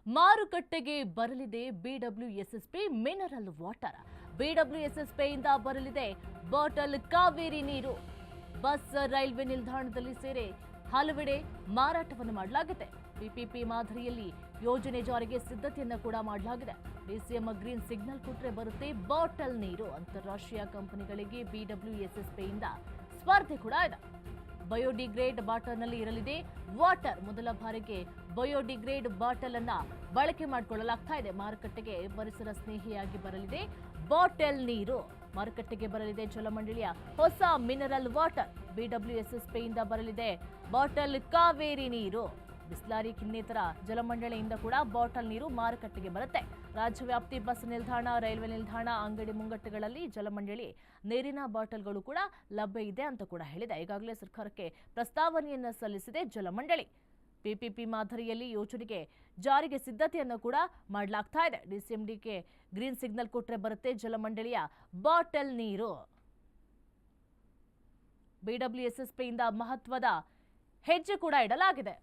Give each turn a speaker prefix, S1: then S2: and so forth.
S1: ಮಾರುಕಟ್ಟೆಗೆ ಬರಲಿದೆ BWSSP mineral water. ಬಿಡಬ್ಲ್ಯೂಎಸ್ಎಸ್ಪಿಯಿಂದ ಬರಲಿದೆ ಬಾಟಲ್ ಕಾವೇರಿ ನೀರು. ಬಸ್ ರೈಲ್ವೆ ನಿಲ್ದಾಣದಲ್ಲಿ ಸೇರಿ ಹಲವೆಡೆ ಮಾರಾಟವನ್ನು ಮಾಡಲಾಗಿದೆ. ಪಿಪಿಪಿ ಮಾದರಿಯಲ್ಲಿ ಯೋಜನೆ ಜಾರಿಗೆ ಸಿದ್ಧತೆಯನ್ನು ಕೂಡ ಮಾಡಲಾಗಿದೆ. ಡಿಸಿಎಂ ಗ್ರೀನ್ ಸಿಗ್ನಲ್ ಕೊಟ್ಟರೆ ಬರುತ್ತೆ ಬಾಟಲ್ ನೀರು. ಅಂತಾರಾಷ್ಟ್ರೀಯ ಕಂಪನಿಗಳಿಗೆ ಬಿಡಬ್ಲ್ಯೂಎಸ್ಎಸ್ಪಿಯಿಂದ ಸ್ಪರ್ಧೆ ಕೂಡ ಇದೆ. ಬಯೋಡಿಗ್ರೇಡ್ ಬಾಟಲ್ನಲ್ಲಿ ಇರಲಿದೆ ವಾಟರ್. ಮೊದಲ ಬಾರಿಗೆ ಬಯೋಡಿಗ್ರೇಡ್ ಬಾಟಲ್ ಅನ್ನ ಬಳಕೆ ಮಾಡಿಕೊಳ್ಳಲಾಗ್ತಾ ಇದೆ. ಮಾರುಕಟ್ಟೆಗೆ ಪರಿಸರ ಸ್ನೇಹಿಯಾಗಿ ಬರಲಿದೆ ಬಾಟಲ್ ನೀರು. ಮಾರುಕಟ್ಟೆಗೆ ಬರಲಿದೆ ಜಲಮಂಡಳಿಯ ಹೊಸ ಮಿನರಲ್ ವಾಟರ್. ಬಿಡಬ್ಲ್ಯೂಎಸ್ಎಸ್ಪಿಯಿಂದ ಬರಲಿದೆ ಬಾಟಲ್ ಕಾವೇರಿ ನೀರು. ಬಿಸ್ಲಾರಿ ಕಿನ್ನೇತರ ಜಲಮಂಡಳಿಯಿಂದ ಕೂಡ ಬಾಟಲ್ ನೀರು ಮಾರುಕಟ್ಟೆಗೆ ಬರುತ್ತೆ. ರಾಜ್ಯವ್ಯಾಪ್ತಿ ಬಸ್ ನಿಲ್ದಾಣ, ರೈಲ್ವೆ ನಿಲ್ದಾಣ, ಅಂಗಡಿ ಮುಂಗಟ್ಟುಗಳಲ್ಲಿ ಜಲಮಂಡಳಿ ನೀರಿನ ಬಾಟಲ್ಗಳು ಕೂಡ ಲಭ್ಯ ಇದೆ ಅಂತ ಕೂಡ ಹೇಳಿದೆ. ಈಗಾಗಲೇ ಸರ್ಕಾರಕ್ಕೆ ಪ್ರಸ್ತಾವನೆಯನ್ನು ಸಲ್ಲಿಸಿದೆ ಜಲಮಂಡಳಿ. ಪಿಪಿಪಿ ಮಾದರಿಯಲ್ಲಿ ಯೋಜನೆಗೆ ಜಾರಿಗೆ ಸಿದ್ಧತೆಯನ್ನು ಕೂಡ ಮಾಡಲಾಗ್ತಾ ಇದೆ. ಡಿಸಿಎಂಡಿಗೆ ಗ್ರೀನ್ ಸಿಗ್ನಲ್ ಕೊಟ್ಟರೆ ಬರುತ್ತೆ ಜಲಮಂಡಳಿಯ ಬಾಟಲ್ ನೀರು. ಬಿಡಬ್ಲ್ಯೂಎಸ್ಎಸ್ಪಿಯಿಂದ ಮಹತ್ವದ ಹೆಜ್ಜೆ ಕೂಡ ಇಡಲಾಗಿದೆ.